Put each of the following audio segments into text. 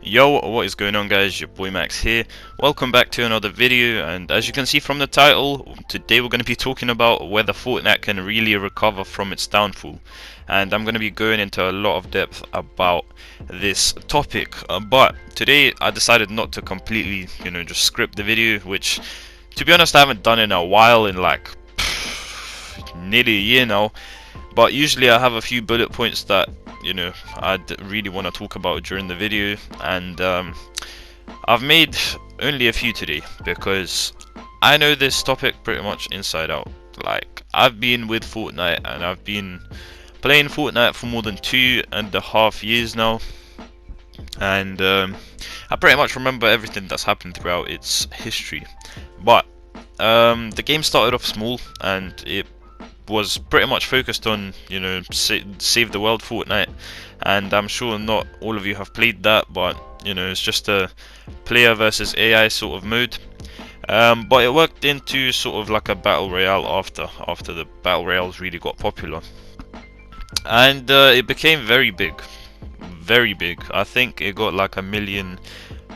Yo, what is going on guys, your boy Max here. Welcome back to another video, and as you can see from the title, today we're going to be talking about whether Fortnite can really recover from its downfall. And I'm going to be going into a lot of depth about this topic, but today I decided not to completely, just script the video, which to be honest I haven't done in a while, in like nearly a year now. But usually I have a few bullet points that I'd really want to talk about during the video, and I've made only a few today because I know this topic pretty much inside out. Like, I've been with Fortnite and I've been playing Fortnite for more than 2.5 years now, and I pretty much remember everything that's happened throughout its history. But the game started off small and it was pretty much focused on, save the world Fortnite, and I'm sure not all of you have played that, but it's just a player versus AI sort of mode. But it worked into sort of like a battle royale after the battle royales really got popular, and it became very big, very big. I think it got like 1 million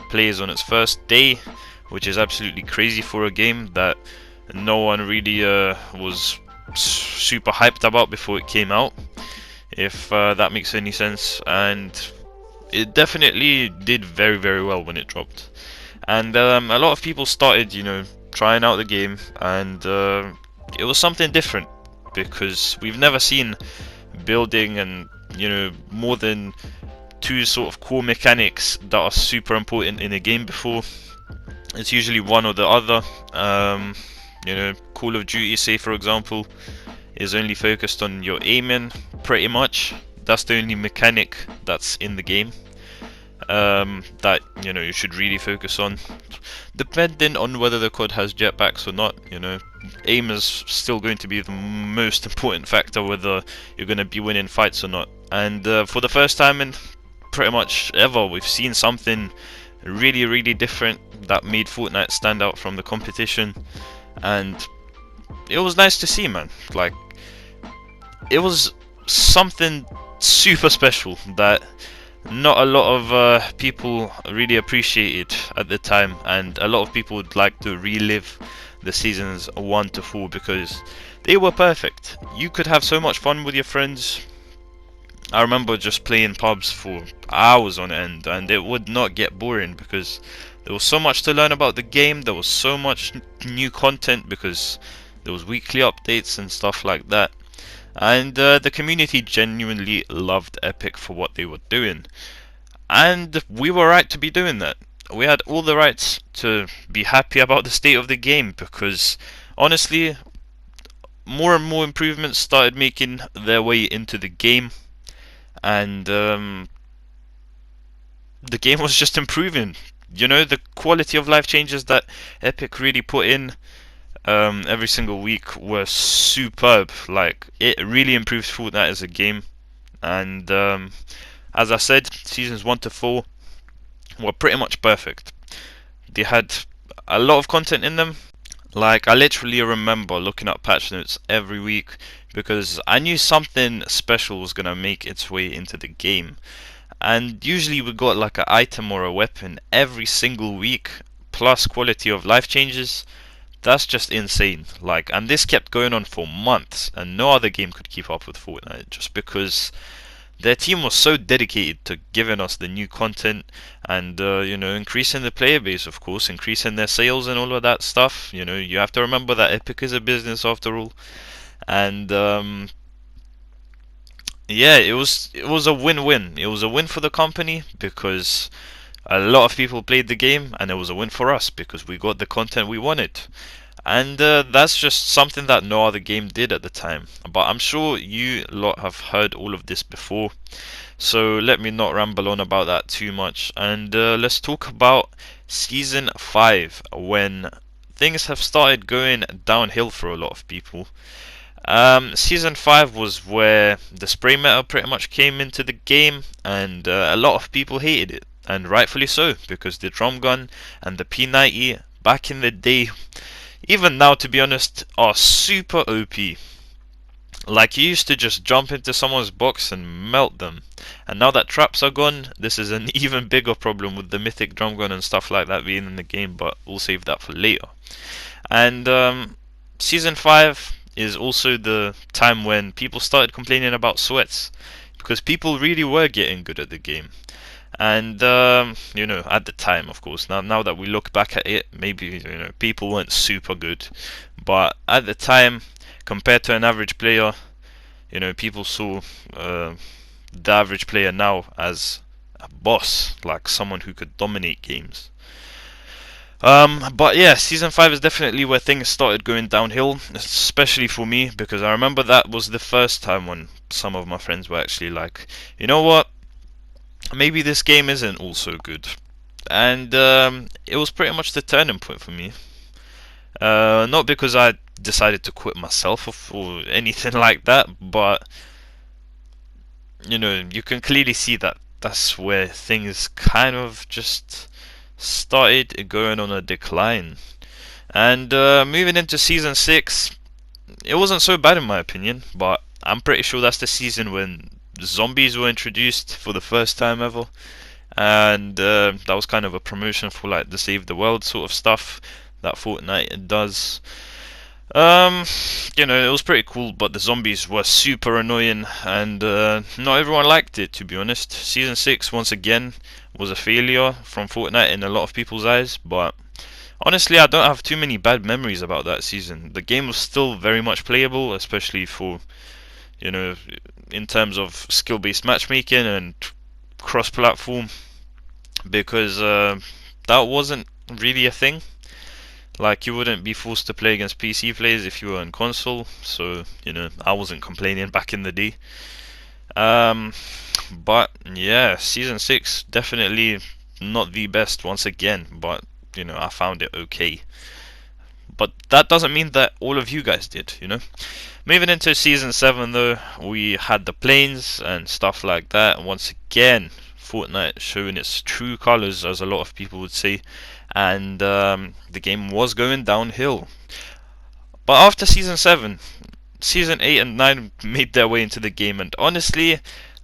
players on its first day, which is absolutely crazy for a game that no one really was super hyped about before it came out, if that makes any sense. And it definitely did very, very well when it dropped, and a lot of people started trying out the game, and it was something different because we've never seen building and more than two sort of core mechanics that are super important in a game before. It's usually one or the other. Call of Duty, say for example, is only focused on your aiming, pretty much. That's the only mechanic that's in the game that you should really focus on. Depending on whether the COD has jetpacks or not, aim is still going to be the most important factor whether you're going to be winning fights or not. And for the first time in pretty much ever, we've seen something really, really different that made Fortnite stand out from the competition, and it was nice to see, man. Like, it was something super special that not a lot of people really appreciated at the time, and a lot of people would like to relive the seasons 1 to 4 because they were perfect. You could have so much fun with your friends. I remember just playing pubs for hours on end, and it would not get boring because there was so much to learn about the game. There was so much new content because there was weekly updates and stuff like that, and the community genuinely loved Epic for what they were doing, and we were right to be doing that. We had all the rights to be happy about the state of the game because honestly, more and more improvements started making their way into the game, and the game was just improving. The quality of life changes that Epic really put in every single week were superb. Like, it really improved Fortnite as a game, and as I said, seasons 1 to 4 were pretty much perfect. They had a lot of content in them. Like, I literally remember looking at patch notes every week because I knew something special was gonna make its way into the game. And usually we got like an item or a weapon every single week, plus quality of life changes. That's just insane. Like, and this kept going on for months, and no other game could keep up with Fortnite just because their team was so dedicated to giving us the new content and increasing the player base, of course, increasing their sales and all of that stuff. You have to remember that Epic is a business after all, and yeah, it was a win-win. It was a win for the company because a lot of people played the game, and it was a win for us because we got the content we wanted. And that's just something that no other game did at the time. But I'm sure you lot have heard all of this before, so let me not ramble on about that too much, and let's talk about Season 5, when things have started going downhill for a lot of people. Season 5 was where the spray meta pretty much came into the game, and a lot of people hated it, and rightfully so, because the drum gun and the P90 back in the day, even now to be honest, are super OP. Like, you used to just jump into someone's box and melt them. And now that traps are gone, this is an even bigger problem with the mythic drum gun and stuff like that being in the game, but we'll save that for later. And Season 5 is also the time when people started complaining about sweats, because people really were getting good at the game. And you know, at the time, of course, now that we look back at it, maybe, you know, people weren't super good, but at the time, compared to an average player, you know, people saw the average player now as a boss, like someone who could dominate games. But yeah, season 5 is definitely where things started going downhill, especially for me, because I remember that was the first time when some of my friends were actually like, you know what, maybe this game isn't all so good. And it was pretty much the turning point for me. Not because I decided to quit myself or anything like that, but you know, you can clearly see that that's where things kind of just started going on a decline. And moving into season 6, it wasn't so bad in my opinion, but I'm pretty sure that's the season when zombies were introduced for the first time ever. And that was kind of a promotion for like the Save the World sort of stuff that Fortnite does. Um, you know, it was pretty cool, but the zombies were super annoying, and not everyone liked it, to be honest. Season 6, once again, was a failure from Fortnite in a lot of people's eyes, but honestly, I don't have too many bad memories about that season. The game was still very much playable, especially for, you know, in terms of skill-based matchmaking and cross-platform, because that wasn't really a thing. Like, you wouldn't be forced to play against PC players if you were on console, so, you know, I wasn't complaining back in the day. Um, but yeah, season 6 definitely not the best once again, but you know, I found it okay. But that doesn't mean that all of you guys did, you know. Moving into season 7 though, we had the planes and stuff like that. Once again, Fortnite showing its true colors, as a lot of people would say, and the game was going downhill. But after season 7, season 8 and 9 made their way into the game, and honestly,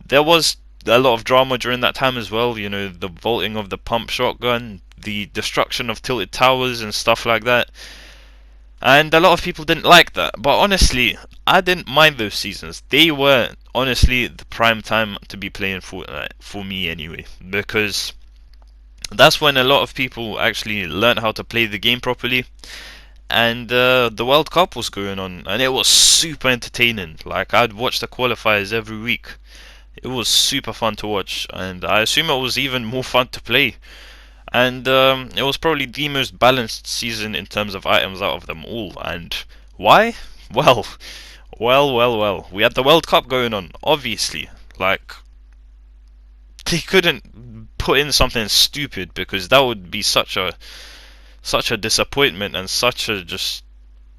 there was a lot of drama during that time as well. You know, the vaulting of the pump shotgun, the destruction of tilted towers and stuff like that. And a lot of people didn't like that, but honestly, I didn't mind those seasons. They were honestly the prime time to be playing Fortnite, for me anyway, because that's when a lot of people actually learned how to play the game properly. And the World Cup was going on, and it was super entertaining. Like, I'd watch the qualifiers every week. It was super fun to watch, and I assume it was even more fun to play. And it was probably the most balanced season in terms of items out of them all. And why? Well, well. We had the World Cup going on, obviously. Like, they couldn't put in something stupid, because that would be such a disappointment and such a just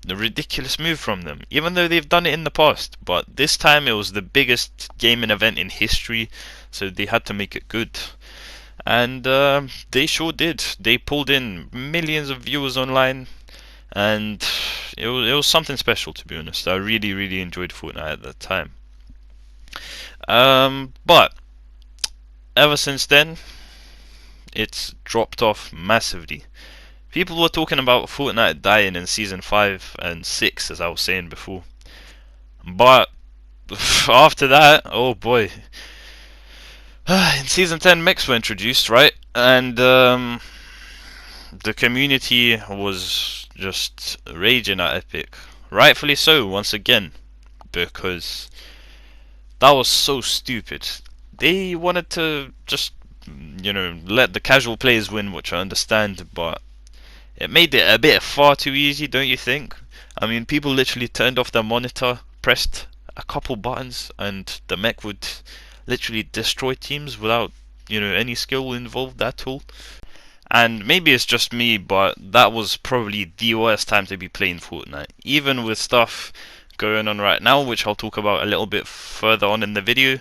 a ridiculous move from them. Even though they've done it in the past, but this time it was the biggest gaming event in history, so they had to make it good. And they sure did. They pulled in millions of viewers online, and it was something special, to be honest. I really enjoyed Fortnite at that time. But ever since then, it's dropped off massively. People were talking about Fortnite dying in season 5 and 6, as I was saying before. But after that, oh boy. In season 10, mechs were introduced, right? And the community was just raging at Epic. Rightfully so, once again, because that was so stupid. They wanted to just, you know, let the casual players win, which I understand, but it made it a bit far too easy, don't you think? I mean, people literally turned off their monitor, pressed a couple buttons, and the mech would literally destroy teams without, you know, any skill involved at all. And maybe it's just me, but that was probably the worst time to be playing Fortnite. Even with stuff going on right now, which I'll talk about a little bit further on in the video,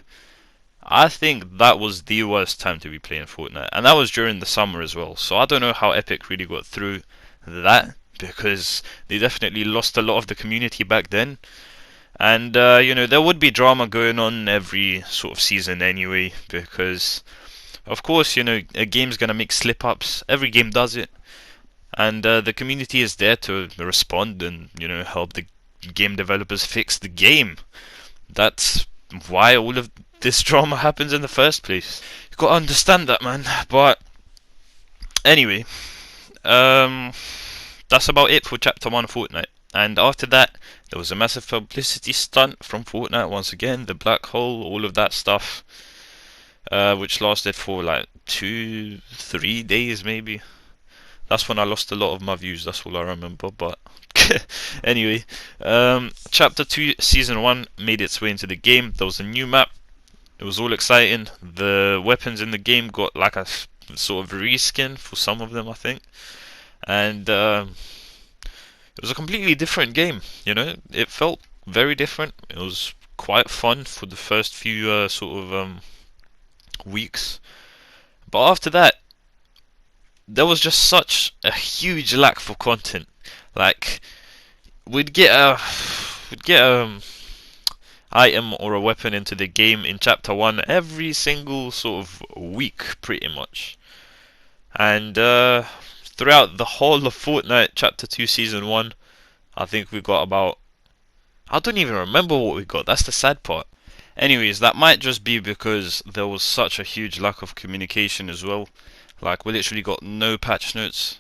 I think that was the worst time to be playing Fortnite, and that was during the summer as well. So I don't know how Epic really got through that, because they definitely lost a lot of the community back then. And you know, there would be drama going on every sort of season anyway, because of course, you know, a game's gonna make slip-ups. Every game does it, and the community is there to respond and, you know, help the game developers fix the game. That's why all of this drama happens in the first place. You gotta understand that, man. But anyway, um, that's about it for Chapter 1 of Fortnite. And after that, there was a massive publicity stunt from Fortnite once again, the black hole, all of that stuff, which lasted for like 2, 3 days maybe. That's when I lost a lot of my views, that's all I remember. But anyway, Chapter 2 Season 1 made its way into the game. There was a new map. It was all exciting. The weapons in the game got like a sort of reskin for some of them, I think. And it was a completely different game, you know. It felt very different. It was quite fun for the first few weeks. But after that, there was just such a huge lack for content. Like, we'd get a item or a weapon into the game in Chapter 1 every single sort of week, pretty much. And throughout the whole of Fortnite Chapter 2 Season 1, I think we got about... I don't even remember what we got, that's the sad part. Anyways, that might just be because there was such a huge lack of communication as well. Like, we literally got no patch notes.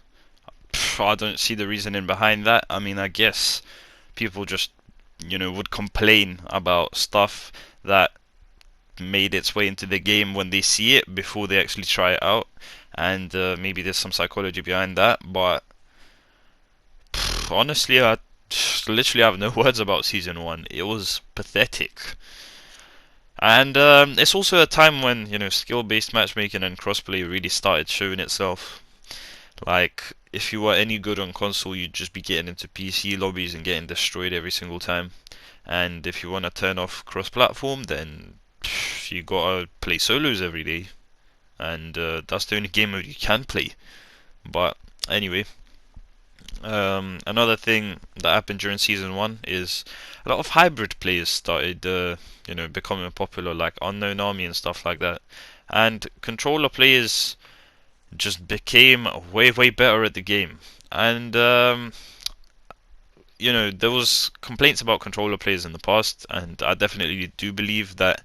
I don't see the reasoning behind that. I mean, I guess people just, you know, would complain about stuff that made its way into the game when they see it before they actually try it out. And maybe there's some psychology behind that, but honestly, I literally have no words about Season 1. It was pathetic. And it's also a time when, you know, skill-based matchmaking and crossplay really started showing itself. Like, if you were any good on console, you'd just be getting into PC lobbies and getting destroyed every single time. And if you want to turn off cross-platform, then you gotta play solos every day. And that's the only game mode you can play. But anyway, another thing that happened during Season 1 is a lot of hybrid players started, you know, becoming popular, like Unknown Army and stuff like that. And controller players just became way better at the game. And you know, there was complaints about controller players in the past, and I definitely do believe that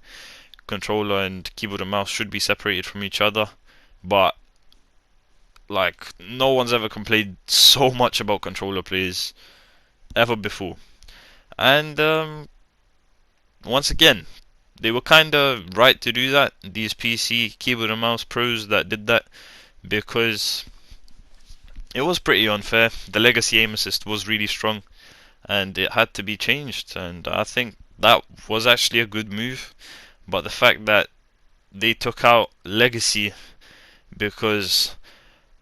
controller and keyboard and mouse should be separated from each other. But like, no one's ever complained so much about controller players ever before. And once again, they were kinda right to do that, these PC keyboard and mouse pros that did that, because it was pretty unfair. The legacy aim assist was really strong, and it had to be changed, and I think that was actually a good move. But the fact that they took out legacy because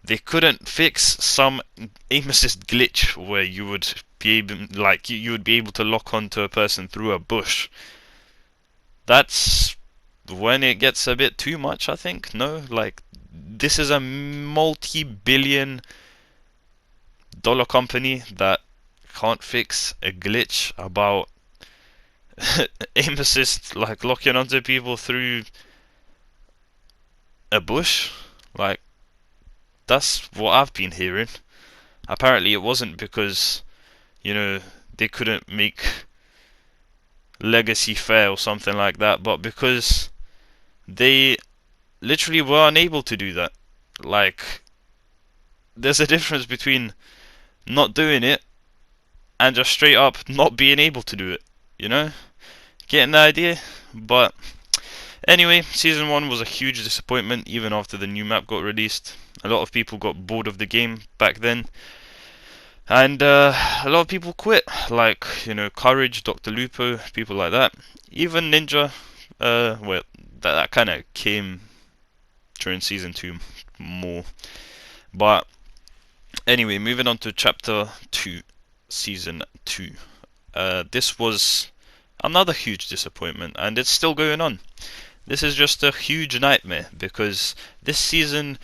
they couldn't fix some aim assist glitch where you would be able, like, you would be able to lock onto a person through a bush. That's when it gets a bit too much, I think. No, like, this is a multi-billion-dollar company that can't fix a glitch about aim assist, like locking onto people through a bush. Like, that's what I've been hearing. Apparently it wasn't because, you know, they couldn't make legacy fair or something like that, but because they literally were unable to do that. Like, there's a difference between not doing it and just straight up not being able to do it, you know? Getting the idea? But anyway, Season 1 was a huge disappointment even after the new map got released. A lot of people got bored of the game back then, and a lot of people quit, like, you know, Courage, Dr. Lupo, people like that. Even Ninja, well, that kind of came during Season 2 more. But anyway, moving on to Chapter 2, Season 2. This was another huge disappointment, and it's still going on. This is just a huge nightmare, because this season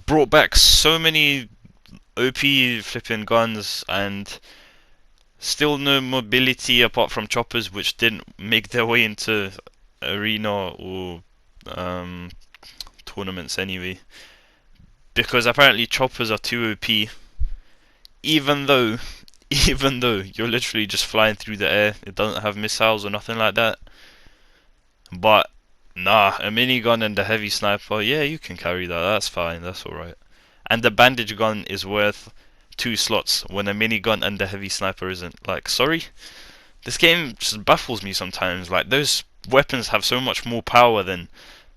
brought back so many OP flipping guns and Still no mobility apart from choppers, which didn't make their way into arena or um, tournaments anyway. Because apparently choppers are too OP, even though, even though you're literally just flying through the air. It doesn't have missiles or nothing like that. But nah, a minigun and a heavy sniper, yeah, you can carry that. That's fine. That's alright. And the bandage gun is worth 2 slots when a minigun and a heavy sniper isn't. Like, sorry? This game just baffles me sometimes. Like, those weapons have so much more power than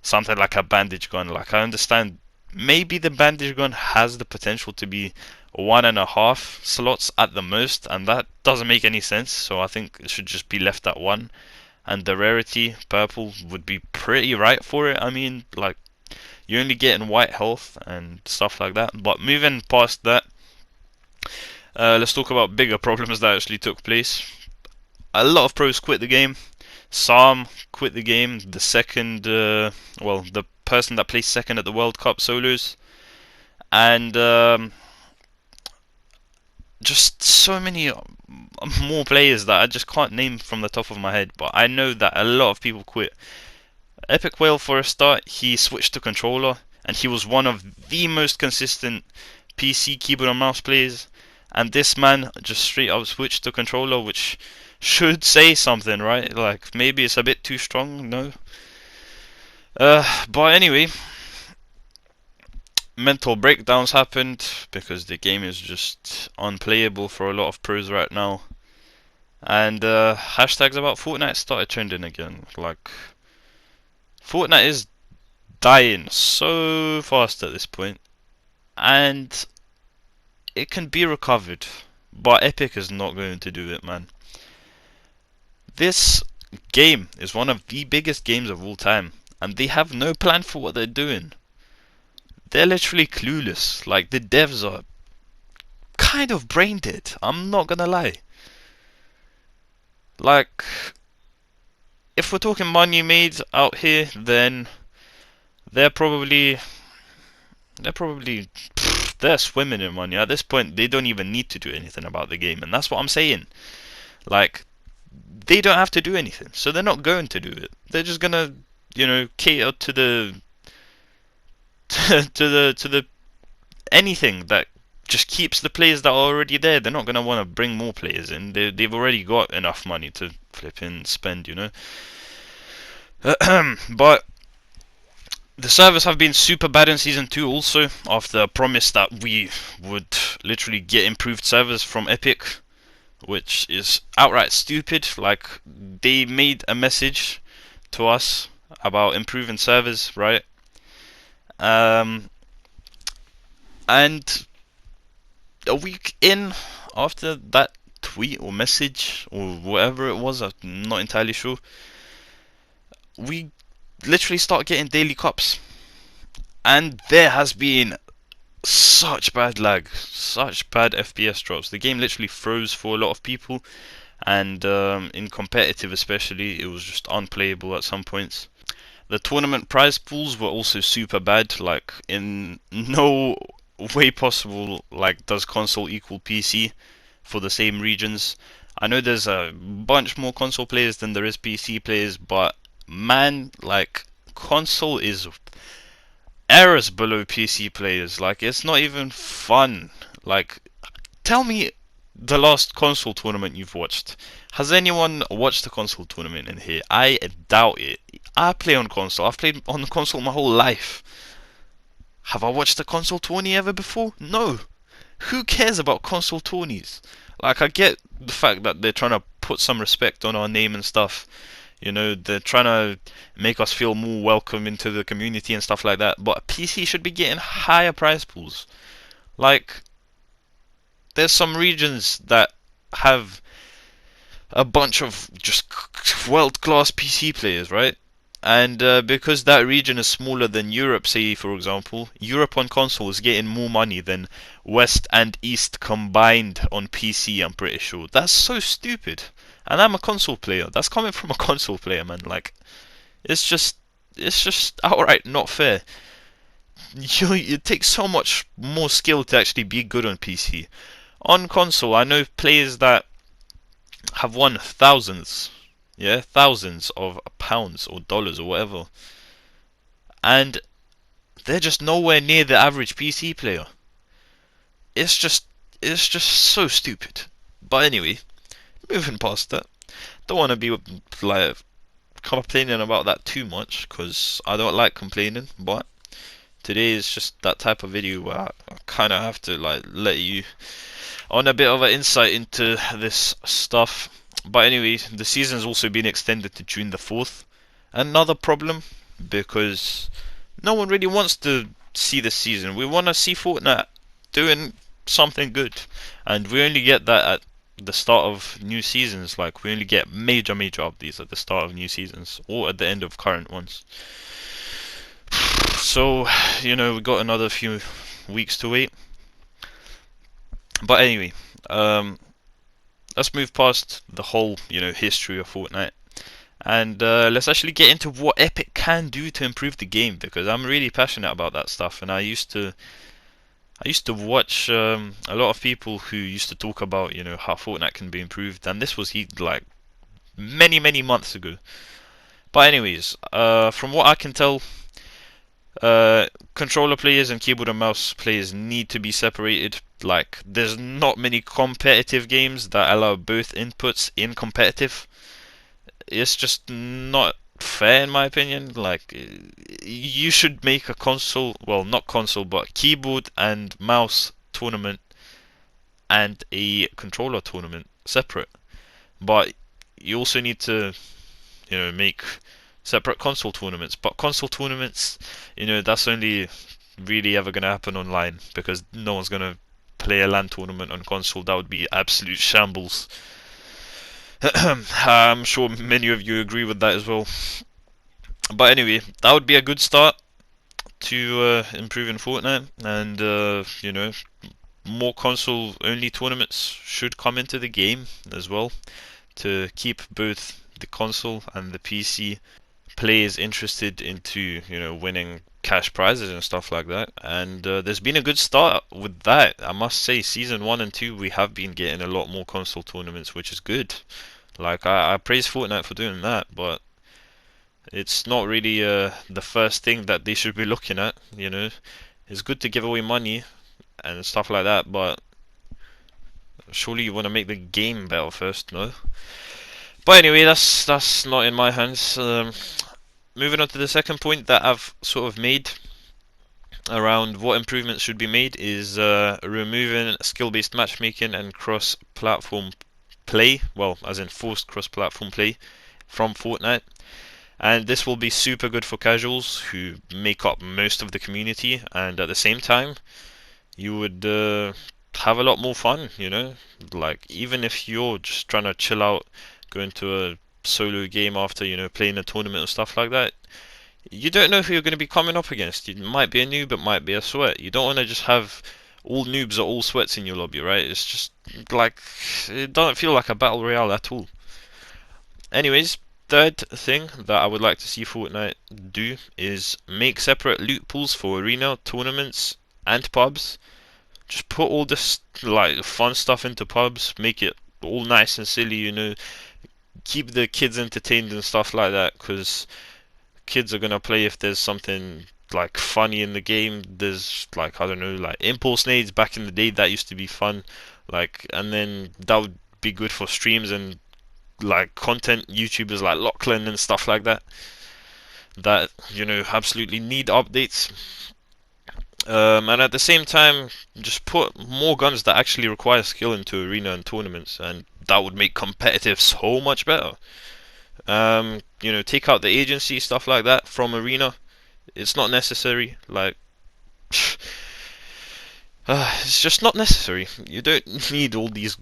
something like a bandage gun. Like, I understand maybe the bandage gun has the potential to be 1.5 slots at the most, and that doesn't make any sense. So I think it should just be left at 1. And the rarity, purple, would be pretty right for it. I mean, like, you're only getting white health and stuff like that. But moving past that, let's talk about bigger problems that actually took place. A lot of pros quit the game. Sam quit the game. The second, well, the person that placed second at the World Cup solos, and just so many more players that I just can't name from the top of my head. But I know that a lot of people quit. Epic Whale, for a start, he switched to controller, and he was one of the most consistent PC keyboard and mouse players. And this man just straight up switched to controller, which should say something, right? Like, maybe it's a bit too strong, no? But anyway, mental breakdowns happened because the game is just unplayable for a lot of pros right now. And hashtags about Fortnite started trending again. Like, Fortnite is dying so fast at this point, and it can be recovered, but Epic is not going to do it, man. This game is one of the biggest games of all time, and they have no plan for what they're doing. They're literally clueless. Like, the devs are kind of brain dead, I'm not gonna lie. Like, if we're talking money made out here, then they're probably they're swimming in money. At this point, they don't even need to do anything about the game, and that's what I'm saying. Like, they don't have to do anything, so they're not going to do it. They're just gonna, cater to the to the anything that just keeps the players that are already there. They're not gonna want to bring more players in. They've already got enough money to flip and spend, But the servers have been super bad in Season 2 also, after a promise that we would literally get improved servers from Epic, which is outright stupid. Like, they made a message to us about improving servers, right? And a week in after that tweet or message or whatever it was, I'm not entirely sure, we literally start getting daily cups, and there has been such bad lag, such bad FPS drops. The game literally froze for a lot of people, and in competitive especially, it was just unplayable at some points. The tournament prize pools were also super bad. Like, in no way possible, like, does console equal PC for the same regions. I know there's a bunch more console players than there is PC players, but man, like, console is errors below PC players. Like, it's not even fun. Like, tell me the last console tournament you've watched. Has anyone watched a console tournament in here? I doubt it. I play on console. I've played on console my whole life. Have I watched a console tourney ever before? No. Who cares about console tourneys? Like, I get the fact that they're trying to put some respect on our name and stuff. They're trying to make us feel more welcome into the community and stuff like that. But PC should be getting higher prize pools. Like, there's some regions that have a bunch of just world-class PC players, right? And because that region is smaller than Europe, say for example, Europe on console is getting more money than West and East combined on PC, I'm pretty sure. That's so stupid. And I'm a console player. That's coming from a console player, man. Like, it's just outright not fair. It takes so much more skill to actually be good on PC. On console, I know players that have won thousands, yeah, thousands of pounds or dollars or whatever, and they're just nowhere near the average PC player. It's just, it's just so stupid. But anyway, moving past that, don't want to be like complaining about that too much because I don't like complaining. But today is just that type of video where I kind of have to like let you on a bit of an insight into this stuff. But anyway, the season's also been extended to June the 4th. Another problem because no one really wants to see this season. We want to see Fortnite doing something good, and we only get that at the start of new seasons. Like we only get major updates at the start of new seasons or at the end of current ones. So we got another few weeks to wait. But anyway, um, let's move past the whole history of Fortnite, and let's actually get into what Epic can do to improve the game, because I'm really passionate about that stuff. And I used to watch a lot of people who used to talk about how Fortnite can be improved, and this was like many months ago. But anyways, from what I can tell, controller players and keyboard and mouse players need to be separated. Like, there's not many competitive games that allow both inputs in competitive. It's just not fair in my opinion. Like, you should make a console, well, not console, but keyboard and mouse tournament and a controller tournament separate. But you also need to, make separate console tournaments. But console tournaments, that's only really ever gonna happen online, because no one's gonna play a LAN tournament on console. That would be absolute shambles. I'm sure many of you agree with that as well. But anyway, that would be a good start to improving Fortnite, and more console-only tournaments should come into the game as well to keep both the console and the PC players interested into winning cash prizes and stuff like that. And there's been a good start with that, I must say. Season 1 and 2 we have been getting a lot more console tournaments, which is good. Like, I praise Fortnite for doing that, but it's not really the first thing that they should be looking at. It's good to give away money and stuff like that, but surely you want to make the game better first, no? But anyway, that's not in my hands. Moving on to the second point that I've sort of made around what improvements should be made is removing skill-based matchmaking and cross-platform play, well, as in forced cross-platform play from Fortnite. And this will be super good for casuals who make up most of the community, and at the same time you would have a lot more fun, like, even if you're just trying to chill out, go into a solo game after playing a tournament and stuff like that, you don't know who you're going to be coming up against. You might be a noob, it might be a sweat. You don't want to just have all noobs or all sweats in your lobby, right? It's just like, it doesn't feel like a battle royale at all. Anyways, third thing that I would like to see Fortnite do is make separate loot pools for arena, tournaments, and pubs. Just put all this like fun stuff into pubs, make it all nice and silly, keep the kids entertained and stuff like that, because kids are gonna play if there's something like funny in the game. There's, like, I don't know, like impulse nades back in the day, that used to be fun, like, and then that would be good for streams and like content YouTubers like Lachlan and stuff like that absolutely need updates. And at the same time, just put more guns that actually require skill into arena and tournaments, and that would make competitive so much better. Take out the agency, stuff like that from arena. It's not necessary. Like, it's just not necessary. You don't need all these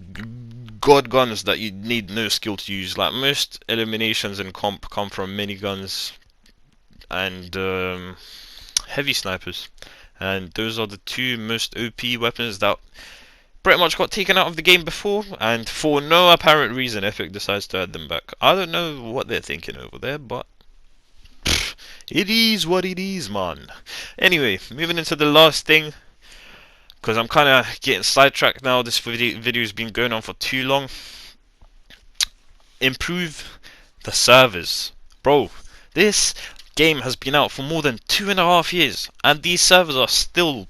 god guns that you need no skill to use. Like, most eliminations in comp come from miniguns and heavy snipers, and those are the two most OP weapons that pretty much got taken out of the game before, and for no apparent reason Epic decides to add them back. I don't know what they're thinking over there, but it is what it is, man. Anyway, moving into the last thing, because I'm kind of getting sidetracked now. This video's been going on for too long. improve the servers. Bro, this game has been out for more than 2.5 years, and these servers are still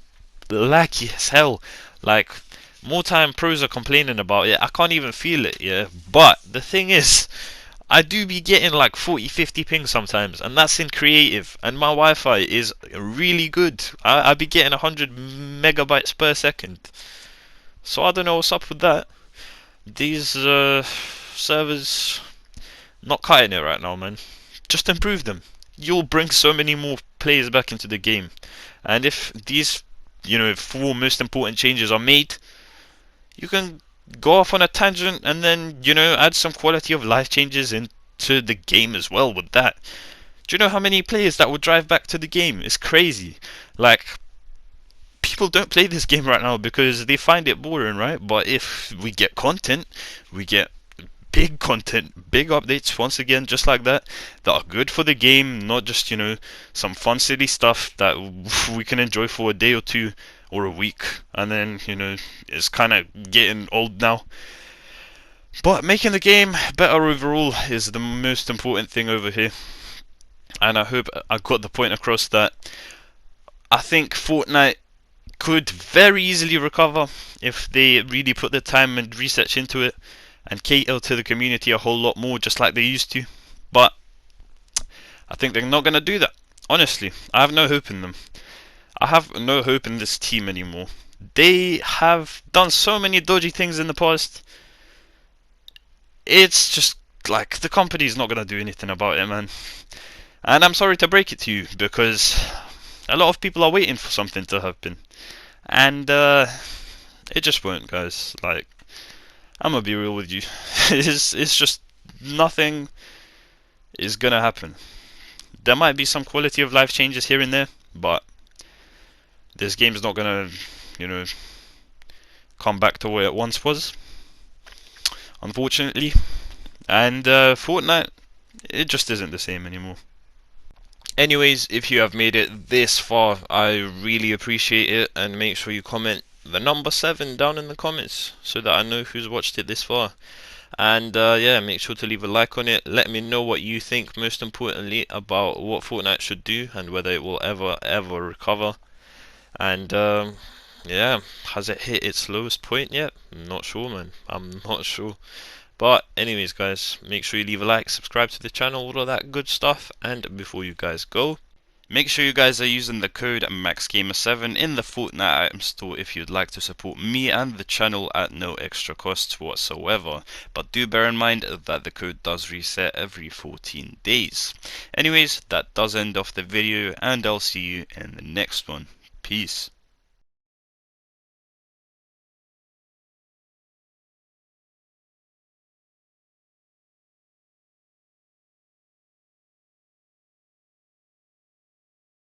laggy as hell. Like, more time pros are complaining about it, I can't even feel it, yeah. But the thing is, I do be getting like 40-50 ping sometimes, and that's in creative, and my Wi-Fi is really good. I be getting 100 megabytes per second. So I don't know what's up with that. These servers not cutting it right now, man. Just improve them. You'll bring so many more players back into the game. And if these, 4 most important changes are made, you can go off on a tangent and then, add some quality of life changes into the game as well with that. Do you know how many players that would drive back to the game? It's crazy. Like, people don't play this game right now because they find it boring, right? But if we get content, we get big content, big updates once again, just like that are good for the game, not just, some fun silly stuff that we can enjoy for a day or two or a week, and then, it's kind of getting old now. But making the game better overall is the most important thing over here, and I hope I got the point across that I think Fortnite could very easily recover if they really put the time and research into it and cater to the community a whole lot more, just like they used to. But I think they're not going to do that. Honestly, I have no hope in them. I have no hope in this team anymore. They have done so many dodgy things in the past. It's just like the company's not going to do anything about it, man. And I'm sorry to break it to you, because a lot of people are waiting for something to happen. And it just won't, guys. Like, I'm gonna be real with you. It's just nothing is gonna happen. There might be some quality of life changes here and there, but this game's not gonna, come back to where it once was, unfortunately. And Fortnite, it just isn't the same anymore. Anyways, if you have made it this far, I really appreciate it, and make sure you comment the number 7 down in the comments so that I know who's watched it this far. And yeah, make sure to leave a like on it. Let me know what you think, most importantly, about what Fortnite should do and whether it will ever recover. And yeah, has it hit its lowest point yet? I'm not sure, man. I'm not sure. But anyways, guys, make sure you leave a like, subscribe to the channel, all of that good stuff. And before you guys go, make sure you guys are using the code MaxGamer7 in the Fortnite item store if you'd like to support me and the channel at no extra cost whatsoever. But do bear in mind that the code does reset every 14 days. Anyways, that does end off the video, and I'll see you in the next one. Peace.